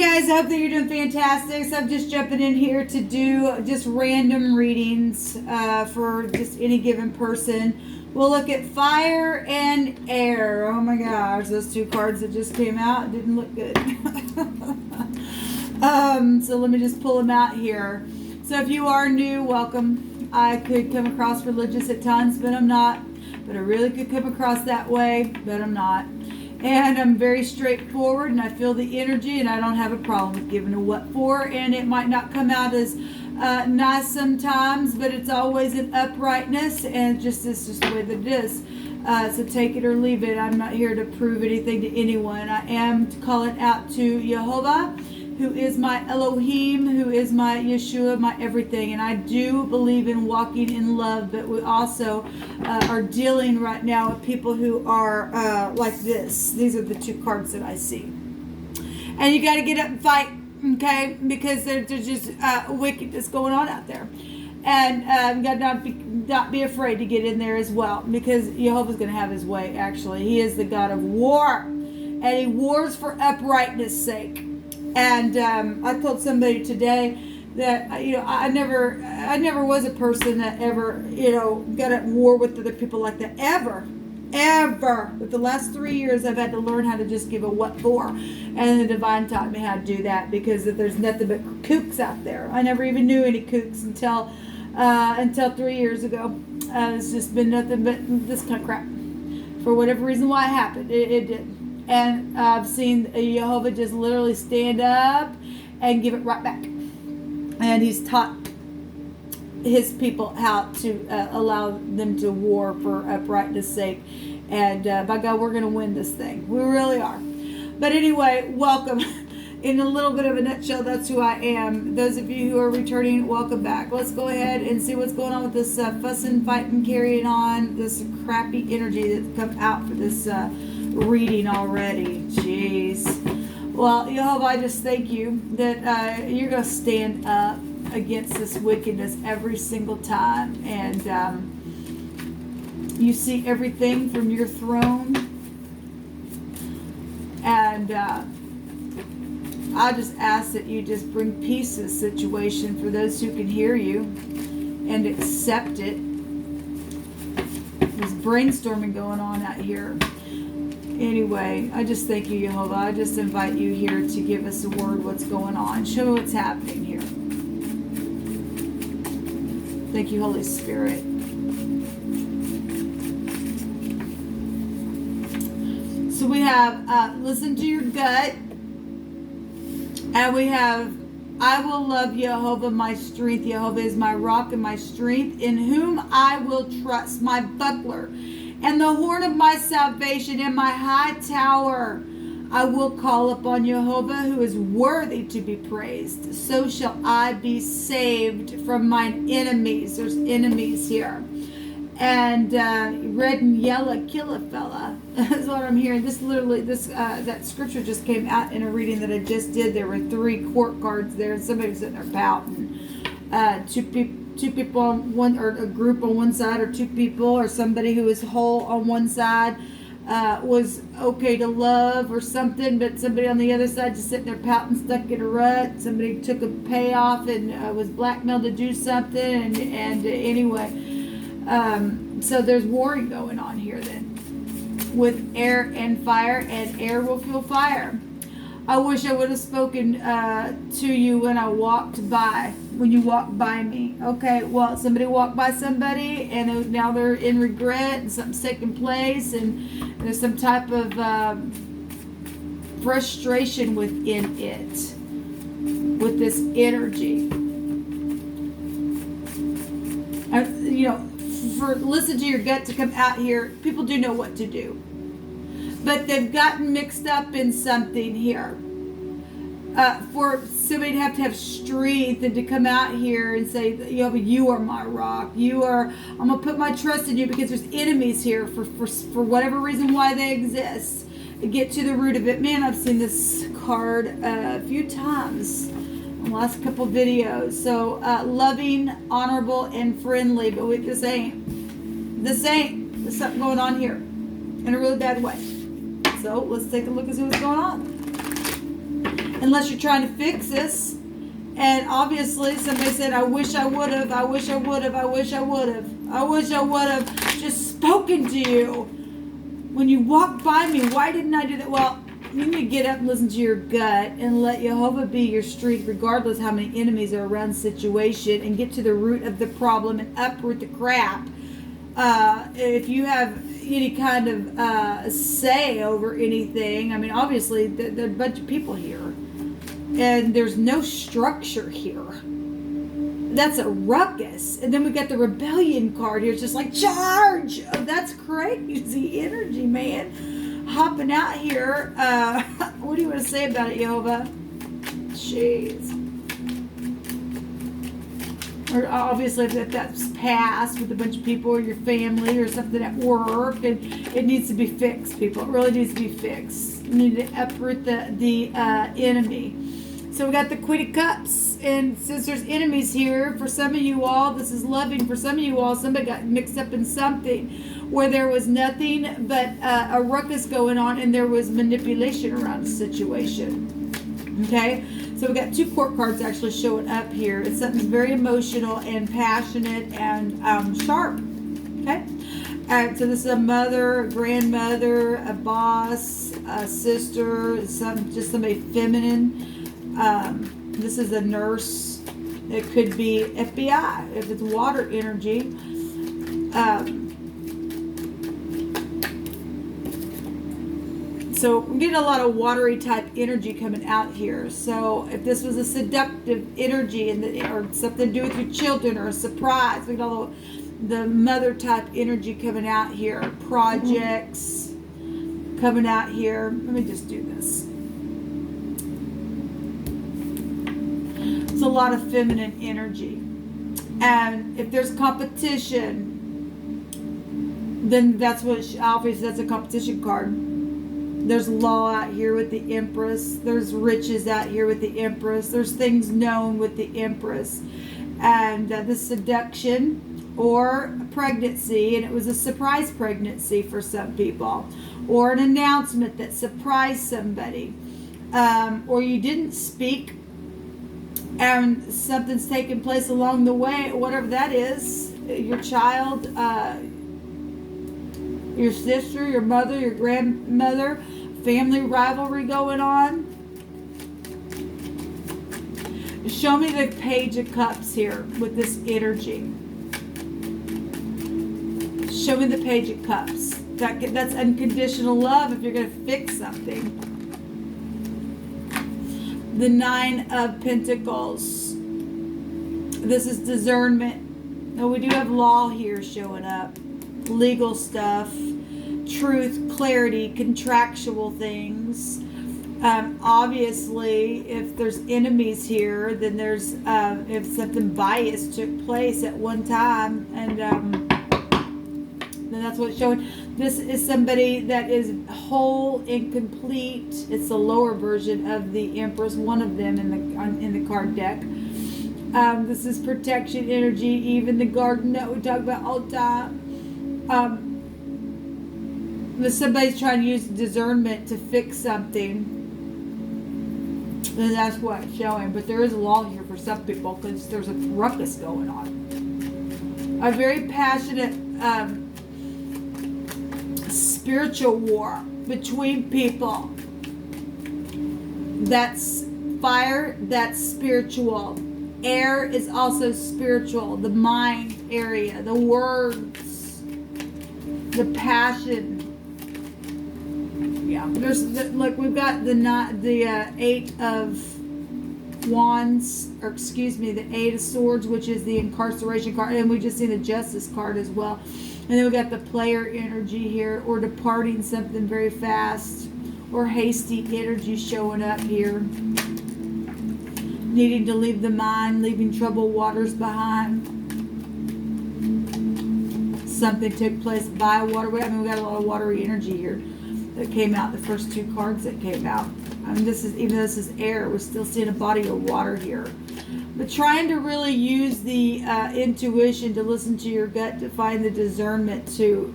guys, I hope that you're doing fantastic. So I'm just jumping in here to do just random readings for just any given person. We'll look at fire and air. Oh my gosh, those two cards that just came out didn't look good. So let me just pull them out here. So if you are new, welcome. I could come across religious at times, but I'm not. But I really could come across that way, but I'm not. And I'm very straightforward, and I feel the energy, and I don't have a problem with giving a what for. And it might not come out as nice sometimes, but it's always an uprightness, and it's just the way that it is. So take it or leave it. I'm not here to prove anything to anyone. I am calling out to Jehovah, who is my Elohim, who is my Yeshua, my everything. And I do believe in walking in love, but we also are dealing right now with people who are like this. These are the two cards that I see. And you got to get up and fight, okay? Because there's just wickedness going on out there. And you got to not be afraid to get in there as well, because Jehovah's going to have his way, actually. He is the God of war, and he wars for uprightness' sake. And I told somebody today that I never was a person that ever got at war with other people like that ever. But the last 3 years I've had to learn how to just give a what for, and the divine taught me how to do that, because there's nothing but kooks out there. I never even knew any kooks until 3 years ago. It's just been nothing but this kind of crap. For whatever reason why it happened, it did. And I've seen Jehovah just literally stand up and give it right back. And he's taught his people how to allow them to war for uprightness' sake. And by God, we're going to win this thing. We really are. But anyway, welcome. In a little bit of a nutshell, that's who I am. Those of you who are returning, welcome back. Let's go ahead and see what's going on with this fussing, fighting, carrying on, this crappy energy that's come out for this reading already. Jeez. Well, Jehovah, I just thank you that you're going to stand up against this wickedness every single time. And you see everything from your throne. And I just ask that you just bring peace to the situation for those who can hear you and accept it. There's brainstorming going on out here. Anyway, I just thank you, Jehovah. I just invite you here to give us a word what's going on. Show me what's happening here. Thank you, Holy Spirit. So we have listen to your gut. And we have, I will love Jehovah, my strength. Jehovah is my rock and my strength, in whom I will trust, my buckler, and the horn of my salvation, and my high tower. I will call upon Jehovah, who is worthy to be praised. So shall I be saved from mine enemies. There's enemies here. And red and yellow kill a fella. That's what I'm hearing. This literally, that scripture just came out in a reading that I just did. There were 3 court cards there, and somebody was sitting there pouting. Two people on one, or a group on one side, or 2 people, or somebody who was whole on one side was okay to love or something, but somebody on the other side just sitting there pouting, stuck in a rut. Somebody took a payoff and was blackmailed to do something, and anyway. So there's warring going on here then, with air and fire, and air will feel fire. I wish I would have spoken to you when you walked by me. Okay, well, somebody walked by somebody, and now they're in regret, and something's taking place, and there's some type of frustration within it, with this energy. For listen to your gut to come out here, people do know what to do, but they've gotten mixed up in something here. For somebody to have strength and to come out here and say, you are my rock. I'm gonna put my trust in you, because there's enemies here for whatever reason why they exist. Get to the root of it. Man, I've seen this card a few times in the last couple videos. So loving, honorable, and friendly, but with this ain't. There's something going on here in a really bad way. So let's take a look and see what's going on. unless you're trying to fix this. And obviously somebody said, I wish I would have, I wish I would have, I wish I would have, I wish I would have just spoken to you when you walked by me. Why didn't I do that? Well, you need to get up and listen to your gut and let Jehovah be your strength, regardless how many enemies are around the situation, and get to the root of the problem and uproot the crap. If you have any kind of say over anything, I mean, obviously there are a bunch of people here, and there's no structure here. That's a ruckus. And then we got the rebellion card here. It's just like, charge! Oh, that's crazy energy, man. Hopping out here. What do you want to say about it, Jehovah? Jeez. Or obviously if that's past with a bunch of people or your family or something at work, and it needs to be fixed, people. It really needs to be fixed. You need to uproot the enemy. So we got the Queen of Cups, and since there's enemies here, for some of you all, this is loving. For some of you all, somebody got mixed up in something where there was nothing but a ruckus going on, and there was manipulation around the situation. Okay? So we got 2 court cards actually showing up here. It's something very emotional and passionate and sharp. Okay? So this is a mother, a grandmother, a boss, a sister, just somebody feminine. This is a nurse. It could be FBI if it's water energy. So we're getting a lot of watery type energy coming out here. So if this was a seductive energy or something to do with your children or a surprise, we got all the mother type energy coming out here. Projects coming out here. Let me just do this. It's a lot of feminine energy. And if there's competition, then that's what, obviously that's a competition card. There's law out here with the Empress. There's riches out here with the Empress. There's things known with the Empress. And the seduction or pregnancy, and it was a surprise pregnancy for some people, or an announcement that surprised somebody, or you didn't speak and something's taking place along the way, whatever that is, your child, your sister, your mother, your grandmother, family rivalry going on. Show me the Page of Cups here with this energy. Show me the Page of Cups. That's unconditional love if you're going to fix something. The Nine of Pentacles. This is discernment. Now we do have law here showing up. Legal stuff. Truth, clarity, contractual things. Obviously, if there's enemies here, then there's if something biased took place at one time, and then that's what's showing. This is somebody that is whole and complete. It's the lower version of the Empress, one of them in the card deck. This is protection energy, even the garden that we talk about all the time. If somebody's trying to use discernment to fix something, then that's what it's showing. But there is a law here for some people because there's a ruckus going on. A very passionate spiritual war between people. That's fire, that's spiritual. Air is also spiritual. The mind area, the words, the passion. Yeah, look, we've got the 8 of Wands, or excuse me, the 8 of Swords, which is the incarceration card, and we just seen the Justice card as well. And then we got the player energy here, or departing something very fast, or hasty energy showing up here. Needing to leave the mind, leaving troubled waters behind. Something took place by a waterway. I mean, we got a lot of watery energy here that came out, the first 2 cards that came out. I mean, this is, even though this is air, we're still seeing a body of water here. But trying to really use the intuition to listen to your gut, to find the discernment, to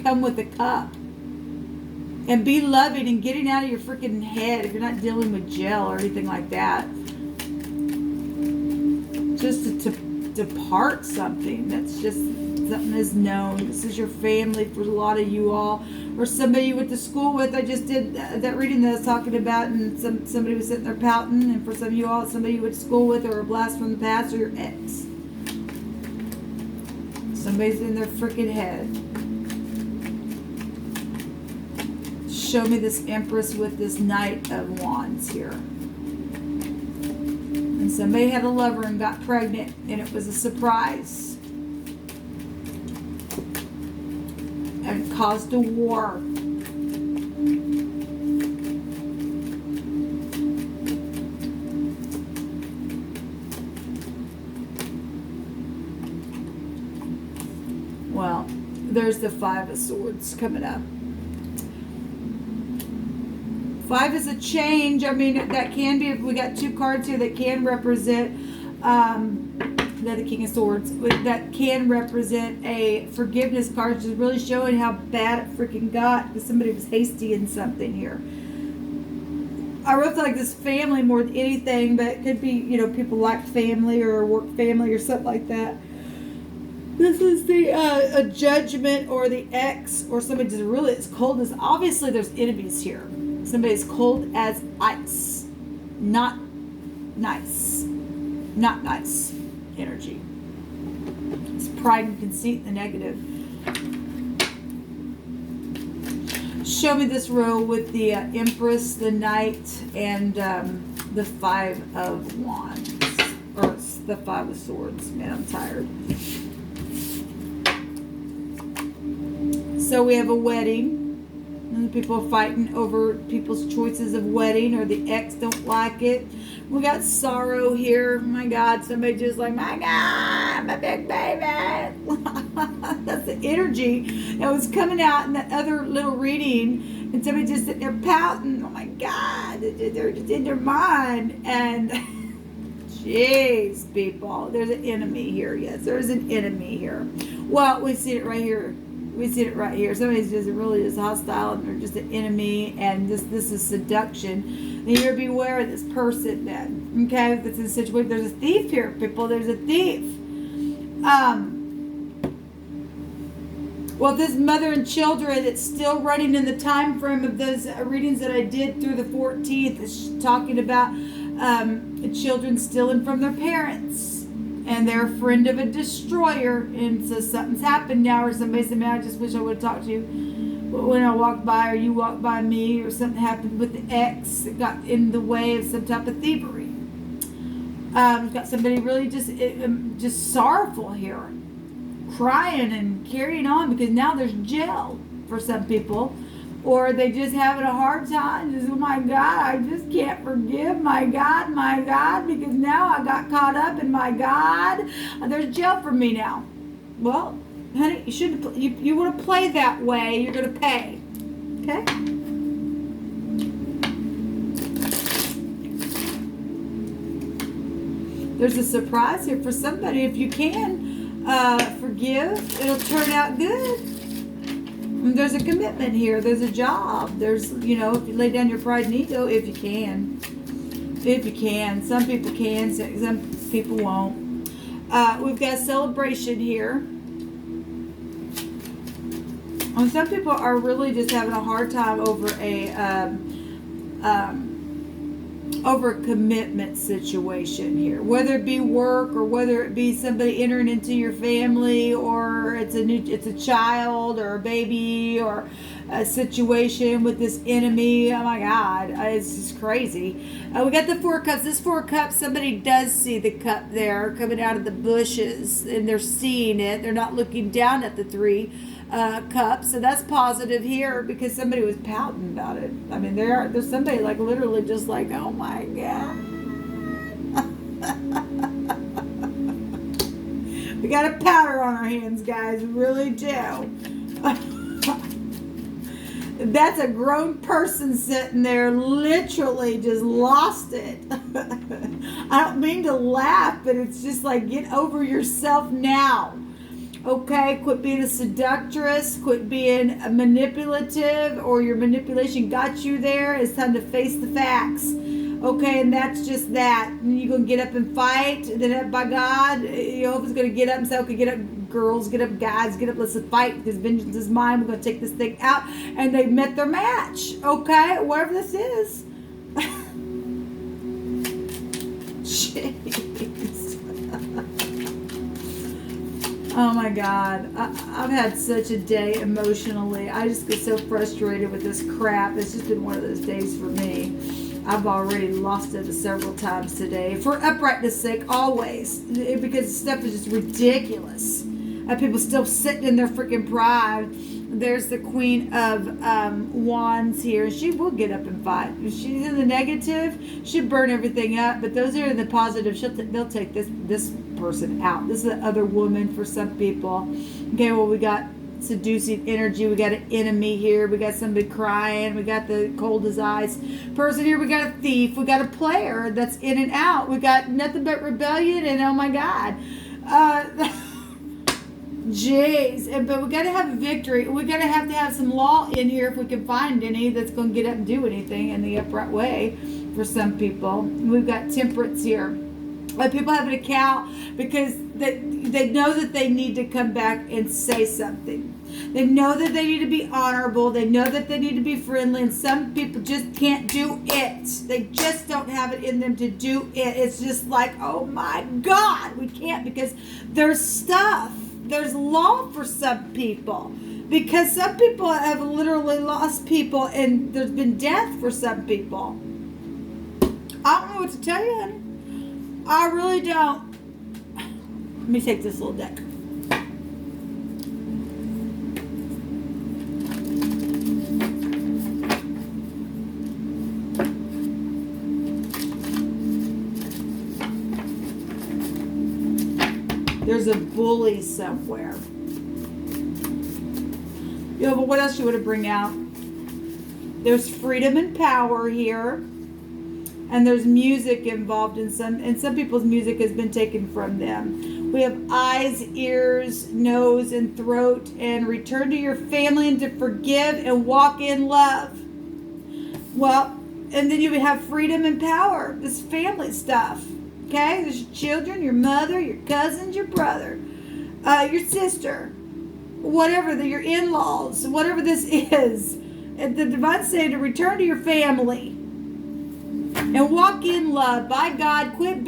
come with a cup. And be loving and getting out of your freaking head if you're not dealing with jail or anything like that. Just to depart something. That's just something is known. This is your family for a lot of you all. Or somebody you went to school with. I just did that reading that I was talking about, and somebody was sitting there pouting. And for some of you all, somebody you went to school with, or a blast from the past, or your ex. Somebody's in their freaking head. Show me this Empress with this Knight of Wands here. And somebody had a lover and got pregnant, and it was a surprise. And it caused a war. Well, there's the Five of Swords coming up. 5 is a change. I mean, that can be, we got 2 cards here that can represent, the King of Swords, that can represent a forgiveness card, just really showing how bad it freaking got, because somebody was hasty in something here. I wrote like this family more than anything, but it could be, you know, people like family or work family or something like that. This is the a judgment or the ex, or somebody just really as cold as, obviously there's enemies here. Somebody's cold as ice. Not nice. Not nice energy. It's pride and conceit, the negative. Show me this row with the Empress, the Knight, and the Five of Wands. Or the Five of Swords. Man, I'm tired. So we have a wedding. And people are fighting over people's choices of wedding, or the ex don't like it. We got sorrow here. My God, somebody just like, my God, my big baby. That's the energy that was coming out in that other little reading. And somebody just sitting there pouting. Oh my God, they're just in their mind. And jeez, people, there's an enemy here. Yes, there's an enemy here. Well, we see it right here. We see it right here. Somebody's just really just hostile, and they're just an enemy, and this is seduction. And you're beware of this person then. Okay, if it's in a situation, there's a thief here, people. There's a thief. Well, this mother and children, it's still running in the time frame of those readings that I did through the 14th. It's talking about children stealing from their parents. And they're a friend of a destroyer. And so something's happened now, or somebody said, man, I just wish I would have talked to you when I walked by, or you walked by me, or something happened with the ex that got in the way of some type of thievery. We've got somebody really just sorrowful here, crying and carrying on, because now there's jail for some people. Or they just having a hard time. Just, oh my God, I just can't forgive my God, because now I got caught up in my God. There's jail for me now. Well, honey, you shouldn't. You want to play that way, you're going to pay. Okay? There's a surprise here for somebody. If you can forgive, it'll turn out good. There's a commitment here. There's a job. There's, you know, if you lay down your pride and ego, if you can. If you can. Some people can. Some people won't. We've got a celebration here. And some people are really just having a hard time over a commitment situation here, whether it be work, or whether it be somebody entering into your family, or it's a child or a baby, or a situation with this enemy. Oh my God, it's just crazy. We got the Four of Cups. This Four of Cups, somebody does see the cup there coming out of the bushes, and they're seeing it. They're not looking down at the Three Cups, so that's positive here, because somebody was pouting about it. I mean, there's somebody like literally just like, oh my God. We got a powder on our hands, guys. We really do. That's a grown person sitting there, literally just lost it. I don't mean to laugh, but it's just like, get over yourself now. Okay, quit being a seductress, quit being a manipulative, or your manipulation got you there. It's time to face the facts. Okay, and that's just that. And you're going to get up and fight. Then by God, your hope is going to get up and say, okay, get up, girls, get up, guys, get up, let's fight, because vengeance is mine. We're going to take this thing out. And they met their match. Okay, whatever this is. Jeez. Oh my God. I've had such a day emotionally. I just get so frustrated with this crap. It's just been one of those days for me. I've already lost it several times today. For uprightness' sake, always. Because stuff is just ridiculous. People still sitting in their freaking pride. There's the Queen of Wands here. She will get up and fight. If she's in the negative, she'll burn everything up. But those are in the positive. They'll take this person out. This is the other woman for some people. Okay, well, we got seducing energy. We got an enemy here. We got somebody crying. We got the cold as ice person here. We got a thief. We got a player that's in and out. We got nothing but rebellion, and oh my God. Jeez. But we got to have a victory. We got to have some law in here if we can find any that's going to get up and do anything in the upright way for some people. We've got temperance here. People have an account because they know that they need to come back and say something. They know that they need to be honorable. They know that they need to be friendly. And some people just can't do it. They just don't have it in them to do it. It's just like, oh my God, we can't, because there's stuff. There's law for some people. Because some people have literally lost people, and there's been death for some people. I don't know what to tell you, honey. I really don't. Let me take this little deck. There's a bully somewhere. Yeah, but what else you want to bring out? There's freedom and power here. And there's music involved in some people's music has been taken from them. We have eyes, ears, nose, and throat, and return to your family and to forgive and walk in love. Well, and then you have freedom and power, this family stuff. Okay, there's your children, your mother, your cousins, your brother, your sister, whatever, your in-laws, whatever this is. And the divine's saying to return to your family. And walk in love. By God, quit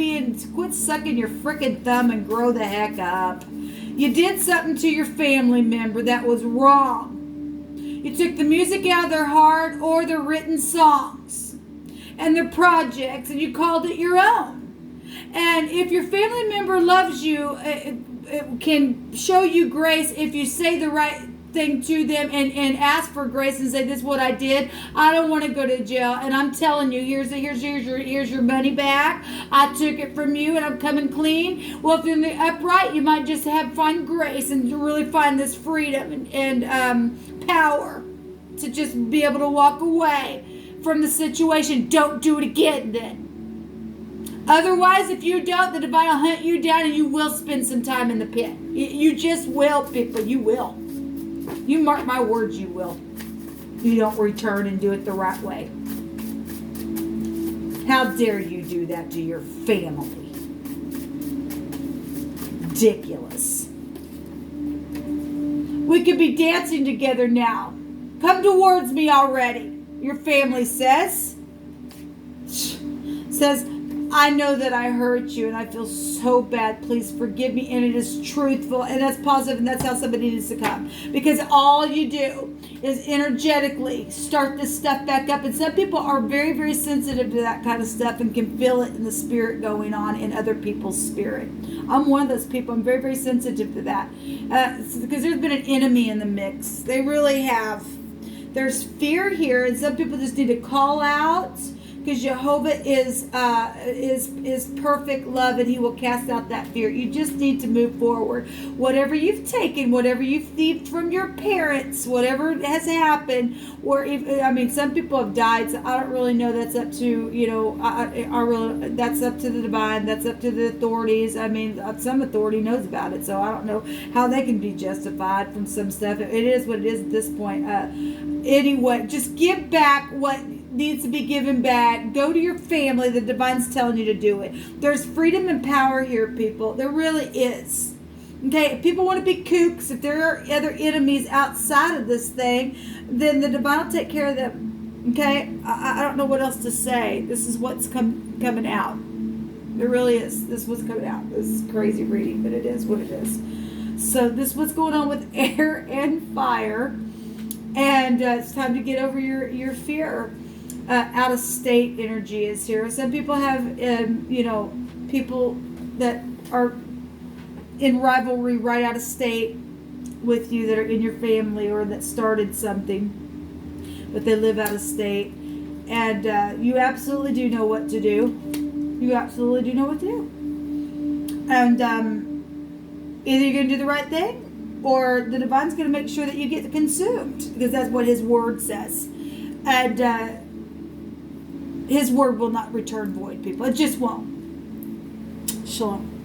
sucking your frickin' thumb and grow the heck up. You did something to your family member that was wrong. You took the music out of their heart or their written songs and their projects, and you called it your own. And if your family member loves you, it can show you grace if you say the right thing to them and ask for grace and say, this is what I did. I don't want to go to jail, and I'm telling you, here's your money back. I took it from you, and I'm coming clean. Well, if you're in the upright, you might just find grace and really find this freedom and power to just be able to walk away from the situation. Don't do it again then. Otherwise, if you don't, the divine will hunt you down, and you will spend some time in the pit. You just will, people. You will. You mark my words, you will. You don't return and do it the right way. How dare you do that to your family? Ridiculous. We could be dancing together now. Come towards me already. Your family says, I know that I hurt you and I feel so bad. Please forgive me. And it is truthful, and that's positive, and that's how somebody needs to come. Because all you do is energetically start this stuff back up. And some people are very, very sensitive to that kind of stuff and can feel it in the spirit going on in other people's spirit. I'm one of those people. I'm very, very sensitive to that. Because there's been an enemy in the mix. They really have. There's fear here, and some people just need to call out because Jehovah is perfect love, and he will cast out that fear. You just need to move forward. Whatever you've taken, whatever you've thieved from your parents, whatever has happened, or if, some people have died, so I don't really know. That's up to, that's up to the divine, that's up to the authorities. Some authority knows about it, so I don't know how they can be justified from some stuff. It is what it is at this point. Anyway, just give back what needs to be given back. Go to your family. The divine's telling you to do it. There's freedom and power here, people. There really is. Okay, if people want to be kooks, if there are other enemies outside of this thing, then the divine will take care of them. Okay, I don't know what else to say. This is what's coming out. It really is. This is what's coming out. This is crazy reading, but it is what it is. So this is what's going on with air and fire. And it's time to get over your fear. Out of state energy is here. Some people have, people that are in rivalry right out of state with you, that are in your family or that started something, but they live out of state. And you absolutely do know what to do. You absolutely do know what to do. And either you're going to do the right thing, or the divine's going to make sure that you get consumed, because that's what his word says. And his word will not return void, people. It just won't. Shalom.